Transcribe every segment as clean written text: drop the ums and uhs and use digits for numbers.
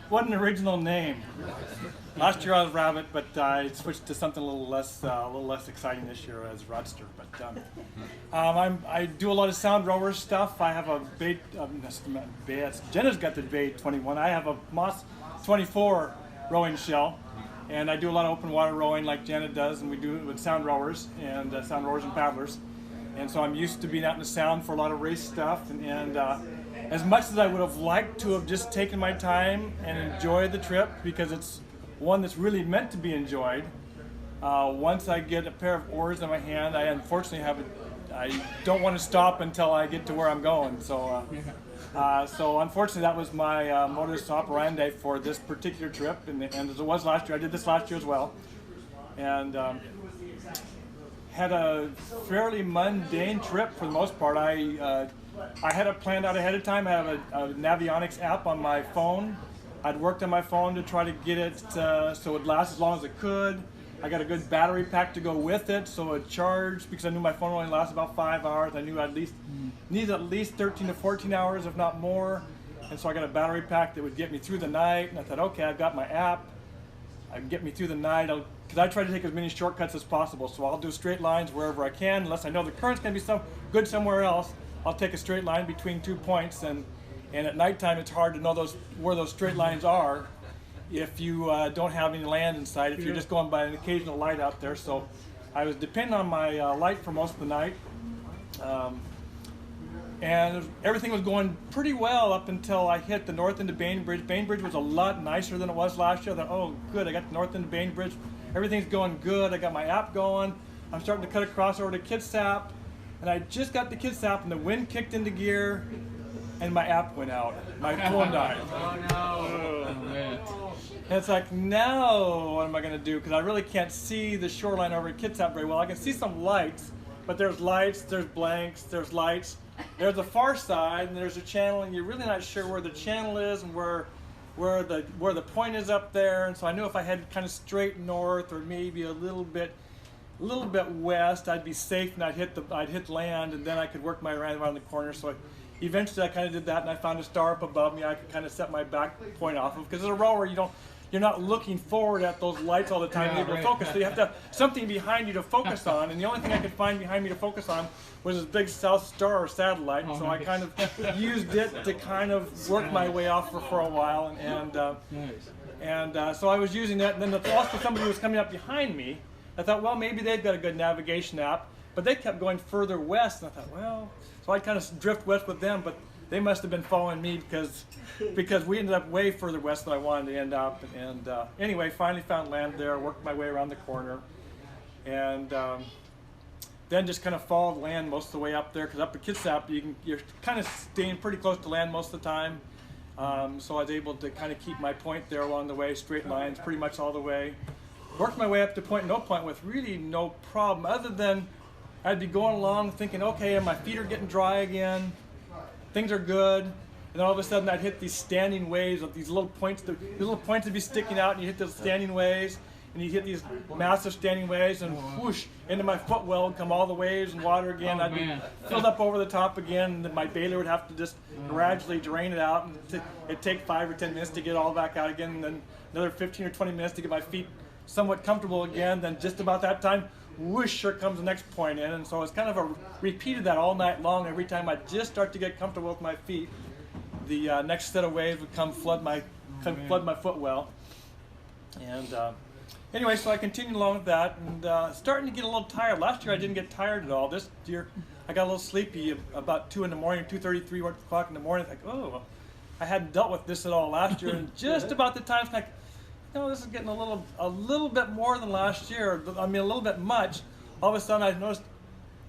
What an original name. Last year I was Rabbit, but I switched to something a little less exciting this year as Rodster. But I do a lot of sound rower stuff. I have a Bay, Jenna's got the Bay 21. I have a Maas 24 rowing shell, and I do a lot of open water rowing like Jenna does, and we do it with sound rowers and paddlers. And so I'm used to being out in the sound for a lot of race stuff, and as much as I would have liked to have just taken my time and enjoyed the trip, because it's one that's really meant to be enjoyed, once I get a pair of oars in my hand, I unfortunately I don't want to stop until I get to where I'm going. So, so unfortunately that was my modus operandi for this particular trip, and as it was last year. I did this last year as well, and had a fairly mundane trip for the most part. I had it planned out ahead of time. I have a Navionics app on my phone. I'd worked on my phone to try to get it so it would last as long as it could. I got a good battery pack to go with it, so it charged, because I knew my phone only lasts about 5 hours. I knew I'd need at least 13 to 14 hours, if not more. And so I got a battery pack that would get me through the night. And I thought, okay, I've got my app. I can get me through the night. Because I try to take as many shortcuts as possible. So I'll do straight lines wherever I can, unless I know the current's going to be good somewhere else. I'll take a straight line between 2 points, and at nighttime it's hard to know where those straight lines are if you don't have any land in sight, if you're just going by an occasional light out there. So I was depending on my light for most of the night, and everything was going pretty well up until I hit the north end of Bainbridge. Bainbridge was a lot nicer than it was last year. I thought, oh good, I got the north end of Bainbridge, everything's going good, I got my app going, I'm starting to cut across over to Kitsap. And I just got the Kitsap, and the wind kicked into gear, and my app went out. My phone died. Oh no! And it's like, now what am I going to do? Because I really can't see the shoreline over at Kitsap very well. I can see some lights, but there's lights, there's blanks, there's lights. There's the far side, and there's a channel, and you're really not sure where the channel is and where the point is up there. And so I knew if I headed kind of straight north, or maybe a little bit west, I'd be safe, and I'd hit land, and then I could work my way around the corner. So eventually I kind of did that, and I found a star up above me I could kind of set my back point off of, because as a rower you're not looking forward at those lights all the time, able to focus. So you have to have something behind you to focus on, and the only thing I could find behind me to focus on was this big South Star satellite. So I kind of used it to kind of work my way off for a while, and so I was using that, and then also somebody was coming up behind me. I thought, well, maybe they've got a good navigation app, but they kept going further west, and I thought, well, so I kind of drift west with them, but they must have been following me because we ended up way further west than I wanted to end up. And anyway, finally found land there, worked my way around the corner, and then just kind of followed land most of the way up there, because up at Kitsap you're kind of staying pretty close to land most of the time. So I was able to kind of keep my point there along the way, straight lines pretty much all the way. Worked my way up to Point No Point with really no problem, other than I'd be going along thinking, okay, my feet are getting dry again, things are good, and then all of a sudden I'd hit these standing waves of these little points would be sticking out, and you hit those standing waves, and you hit these massive standing waves, and whoosh, into my footwell would come all the waves and water again. I'd be filled up over the top again, and then my baler would have to just gradually drain it out, and it'd take 5 or 10 minutes to get it all back out again, and then another 15 or 20 minutes to get my feet somewhat comfortable again. Then just about that time, whoosh, here comes the next point in. And so it's kind of repeated that all night long. Every time I just start to get comfortable with my feet, the next set of waves would come flood my footwell. And anyway, so I continued along with that, and starting to get a little tired. Last year I didn't get tired at all. This year I got a little sleepy about 2 in the morning, 2:33, 1 o'clock in the morning. Like, oh, I hadn't dealt with this at all last year. And just about the time, it's like, no, this is getting a little bit more than last year. I mean, a little bit much. All of a sudden, I noticed,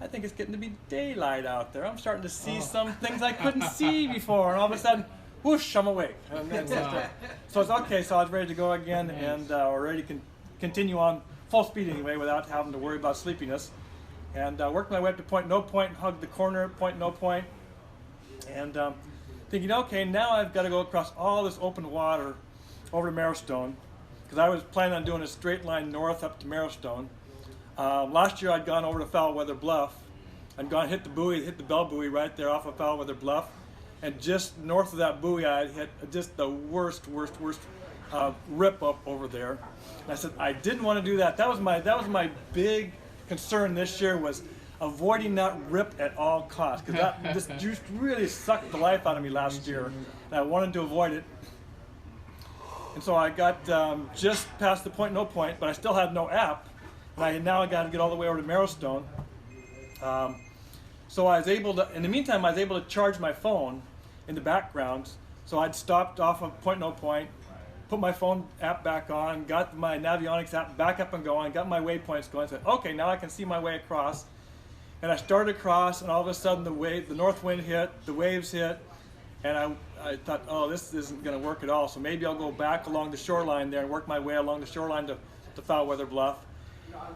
I think it's getting to be daylight out there. I'm starting to see some things I couldn't see before, and all of a sudden, whoosh, I'm awake. So it's okay. So I was ready to go again, and ready to continue on full speed anyway, without having to worry about sleepiness. And worked my way up to Point No Point, hugged the corner at Point No Point, and thinking, okay, now I've got to go across all this open water over to Marrowstone, because I was planning on doing a straight line north up to Marrowstone. Last year I'd gone over to Foulweather Bluff. I'd gone hit the bell buoy right there off of Foulweather Bluff, and just north of that buoy, I had hit just the worst rip up over there. And I said I didn't want to do that. That was my big concern this year, was avoiding that rip at all costs, because that just really sucked the life out of me last year, and I wanted to avoid it. And so I got just past the point, no point, but I still had no app, and I now got to get all the way over to Marrowstone. So I was able to, in the meantime, I was able to charge my phone in the background. So I'd stopped off of point, no point, put my phone app back on, got my Navionics app back up and going, got my waypoints going, said, okay, now I can see my way across. And I started across, and all of a sudden the north wind hit, the waves hit, and I thought, oh, this isn't going to work at all. So maybe I'll go back along the shoreline there and work my way along the shoreline to foul weather bluff.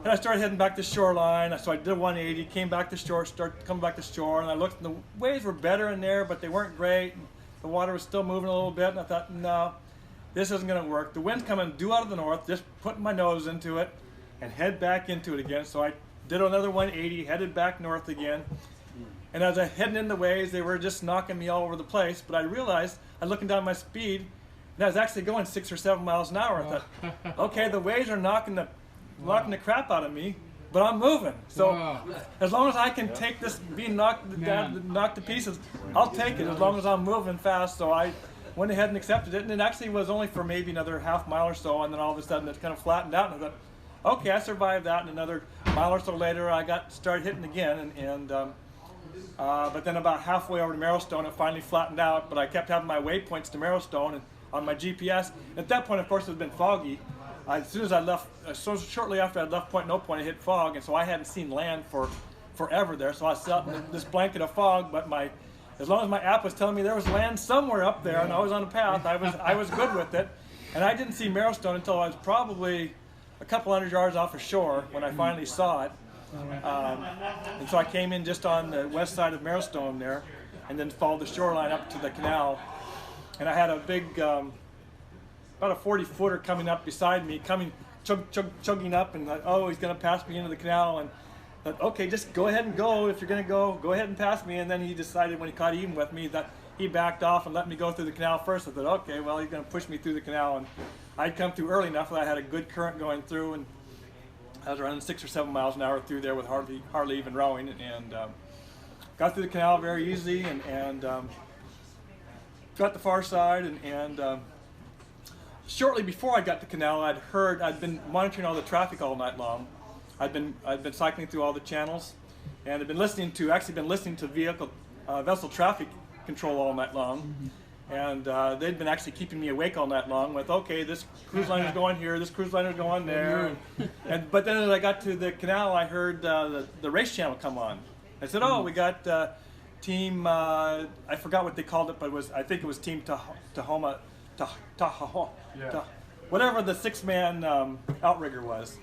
And I started heading back to shoreline. So I did 180, came back to shore, started coming back to shore, and I looked, and the waves were better in there, but they weren't great. The water was still moving a little bit, and I thought, no, this isn't going to work. The wind's coming due out of the north, just putting my nose into it and head back into it again. So I did another 180, headed back north again. And as I heading in the waves, they were just knocking me all over the place. But I realized, I was looking down my speed, and I was actually going 6 or 7 miles an hour. I thought, okay, the waves are knocking the crap out of me, but I'm moving. So as long as I can take this being knocked to pieces, I'll take it as long as I'm moving fast. So I went ahead and accepted it, and it actually was only for maybe another half mile or so, and then all of a sudden it kind of flattened out, and I thought, okay, I survived that. And another mile or so later, I started hitting again, but then about halfway over to Marrowstone, it finally flattened out. But I kept having my waypoints to Marrowstone and on my GPS. At that point, of course, it had been foggy. As soon as I left, so shortly after I left point, no point, I hit fog, and so I hadn't seen land for forever there. So I sat in this blanket of fog. But as long as my app was telling me there was land somewhere up there, and I was on a path, I was good with it. And I didn't see Marrowstone until I was probably a couple hundred yards off of shore when I finally saw it. And so I came in just on the west side of Marrowstone there, and then followed the shoreline up to the canal. And I had a big, about a 40-footer coming up beside me, chugging up, and like, oh, he's going to pass me into the canal. And thought, okay, just go ahead and go. If you're going to go ahead and pass me. And then he decided, when he caught even with me, that he backed off and let me go through the canal first. I thought, okay, well, he's going to push me through the canal. And I'd come through early enough that I had a good current going through, and I was running 6 or 7 miles an hour through there with hardly even rowing, and got through the canal very easily, and got the far side, and shortly before I got to the canal, I'd been monitoring all the traffic all night long. I'd been cycling through all the channels, and I'd been listening to vessel traffic control all night long. And they'd been actually keeping me awake all night long with, okay, this cruise liner's going here, this cruise liner's going there. But then as I got to the canal, I heard the race channel come on. I said, oh, we got team, I forgot what they called it, but I think it was Team Tahoma, whatever the 6-man outrigger was,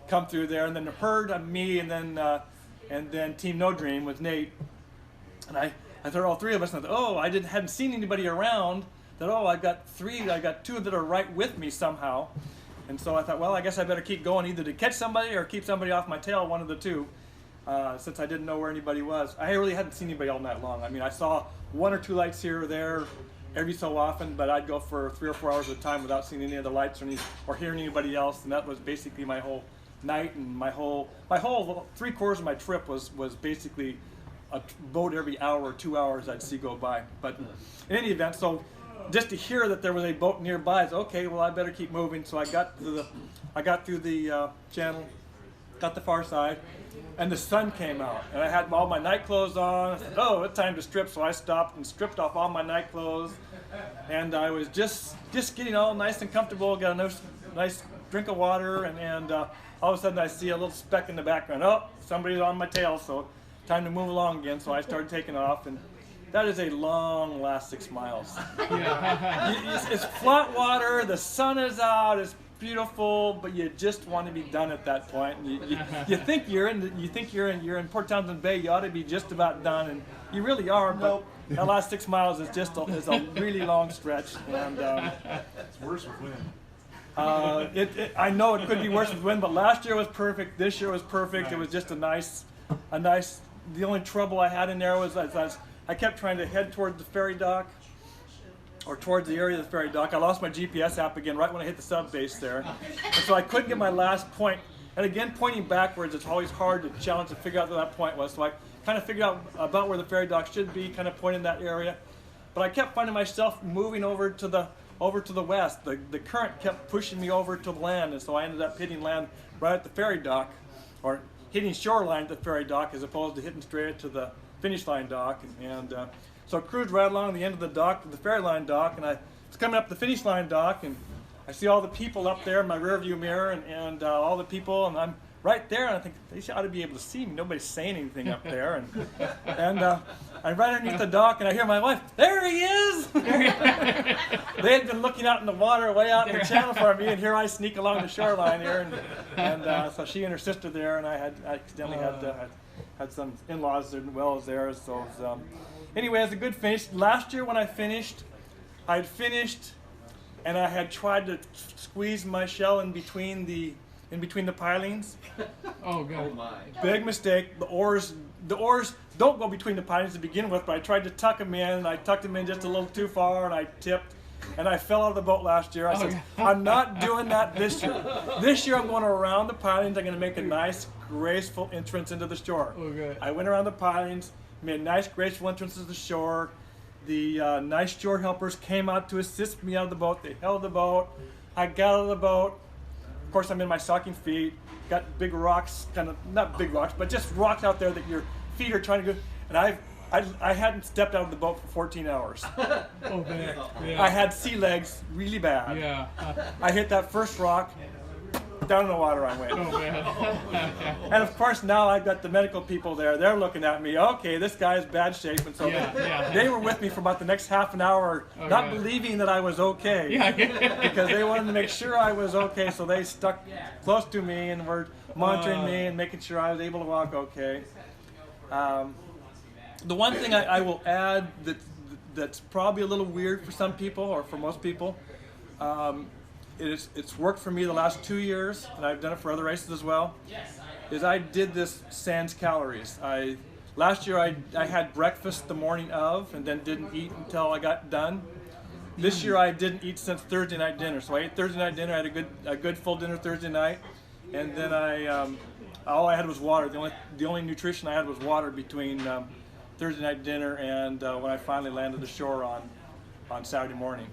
come through there. And then heard me, and then Team No Dream with Nate. And I thought all three of us, and I thought, oh, I hadn't seen anybody around. That, oh, I got 2 that are right with me somehow. And so I thought, well, I guess I better keep going, either to catch somebody or keep somebody off my tail, one of the two, since I didn't know where anybody was. I really hadn't seen anybody all night long. I mean, I saw 1 or 2 lights here or there every so often, but I'd go for 3 or 4 hours at a time without seeing any of the lights or hearing anybody else, and that was basically my whole night, and my whole 3/4 of my trip was basically a boat every hour or 2 hours I'd see go by. But in any event, so just to hear that there was a boat nearby, I said, okay, well, I better keep moving. So I got through the channel, got the far side, and the sun came out, and I had all my night clothes on. I said, oh, it's time to strip. So I stopped and stripped off all my night clothes, and I was just getting all nice and comfortable. Got a nice drink of water, and all of a sudden I see a little speck in the background. Oh, somebody's on my tail. So time to move along again. So I started taking off, and that is a long last 6 miles. It's flat water, the sun is out, it's beautiful, but you just want to be done at that point. You think you're in Port Townsend Bay, you ought to be just about done, and you really are. But that last 6 miles is just a really long stretch, and it's worse with wind. I know it could be worse with wind, but last year was perfect. This year was perfect. It was just a nice. The only trouble I had in there was as I was I kept trying to head towards the ferry dock, or towards the area of the ferry dock. I lost my GPS app again right when I hit the sub base there. And so I couldn't get my last point. And again, pointing backwards, it's always hard to challenge to figure out where that point was. So I kind of figured out about where the ferry dock should be, kind of pointing that area. But I kept finding myself moving over to the west. The current kept pushing me over to the land, and so I ended up hitting land right at the ferry dock, or hitting shoreline at the ferry dock as opposed to hitting straight to the finish line dock. So I cruised right along the end of the dock to the ferry line dock, and I was coming up the finish line dock, and I see all the people up there in my rear view mirror, and all the people, and I'm right there, and I think they ought to be able to see me. Nobody's saying anything up there, and I'm right underneath the dock, and I hear my wife, "There he is!" They had been looking out in the water, way out in the channel for me, and here I sneak along the shoreline here, and so she and her sister there, and I accidentally had some in-laws as well as there. So anyway, it was a good finish. Last year when I finished, I'd finished, and I had tried to squeeze my shell in between the pilings. Oh, God. Oh my. Big mistake. The oars don't go between the pilings to begin with, but I tried to tuck them in, and I tucked them in just a little too far, and I tipped, and I fell out of the boat last year. I said, I'm not doing that this year. This year I'm going around the pilings. I'm going to make a nice, graceful entrance into the shore. Okay. I went around the pilings, made a nice, graceful entrance to the shore. The nice shore helpers came out to assist me out of the boat. They held the boat. I got out of the boat. Of course, I'm in my stocking feet. Got big rocks, kind of not big rocks, but just rocks out there that your feet are trying to go. And I hadn't stepped out of the boat for 14 hours. Oh, man. Yeah. I had sea legs really bad. Yeah. I hit that first rock. Down in the water I went. Oh, man. And of course now I've got the medical people there. They're looking at me. Okay, this guy's bad shape, and so they were with me for about the next half an hour, not believing that I was okay, because they wanted to make sure I was okay. So they stuck close to me and were monitoring me and making sure I was able to walk okay. The one thing I will add that's probably a little weird for some people, or for most people. It's worked for me the last 2 years, and I've done it for other races as well, is I did this sans calories. Last year I had breakfast the morning of and then didn't eat until I got done. This year I didn't eat since Thursday night dinner. So I ate Thursday night dinner, I had a good full dinner Thursday night, and then all I had was water. The only nutrition I had was water between Thursday night dinner and when I finally landed ashore on Saturday morning.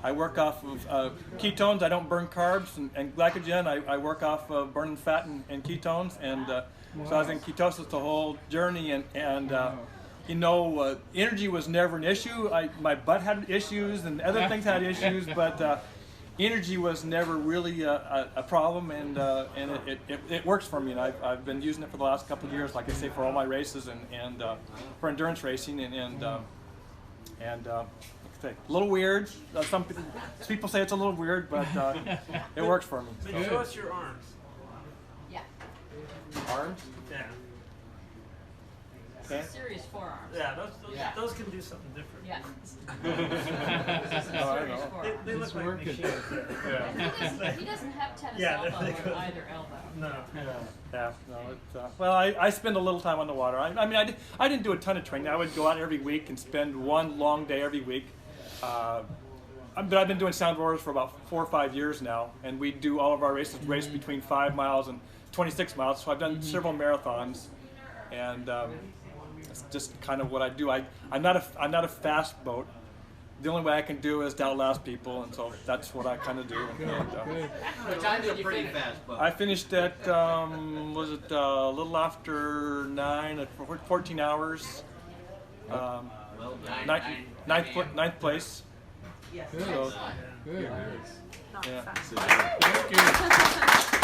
I work off of ketones. I don't burn carbs and glycogen. I work off of burning fat and ketones, and so I was in ketosis the whole journey. And energy was never an issue. My butt had issues, and other things had issues, but energy was never really a problem, and it works for me. And I've been using it for the last couple of years, like I say, for all my races and for endurance racing and a little weird. Some people say it's a little weird, but it works for me. But show us your arms. Yeah. Arms? Yeah. Okay. Serious forearms. Yeah, those can do something different. Yeah. Oh, I don't know. Forearms. They look like working. machines. He doesn't have tennis Yeah, elbow they on could. either elbow. No. Yeah, no. Well, I spend a little time on the water. I didn't do a ton of training. I would go out every week and spend one long day every week. But I've been doing Sound Roars for about 4 or 5 years now, and we do all of our races race between 5 miles and 26 miles. So I've done several marathons, and it's just kind of what I do. I'm not a fast boat. The only way I can do is to outlast people, and so that's what I kind of do. What time did you finish? I finished at a little after 9 at 14 hours. Ninth place. Good. So, Good. yeah. Thank you.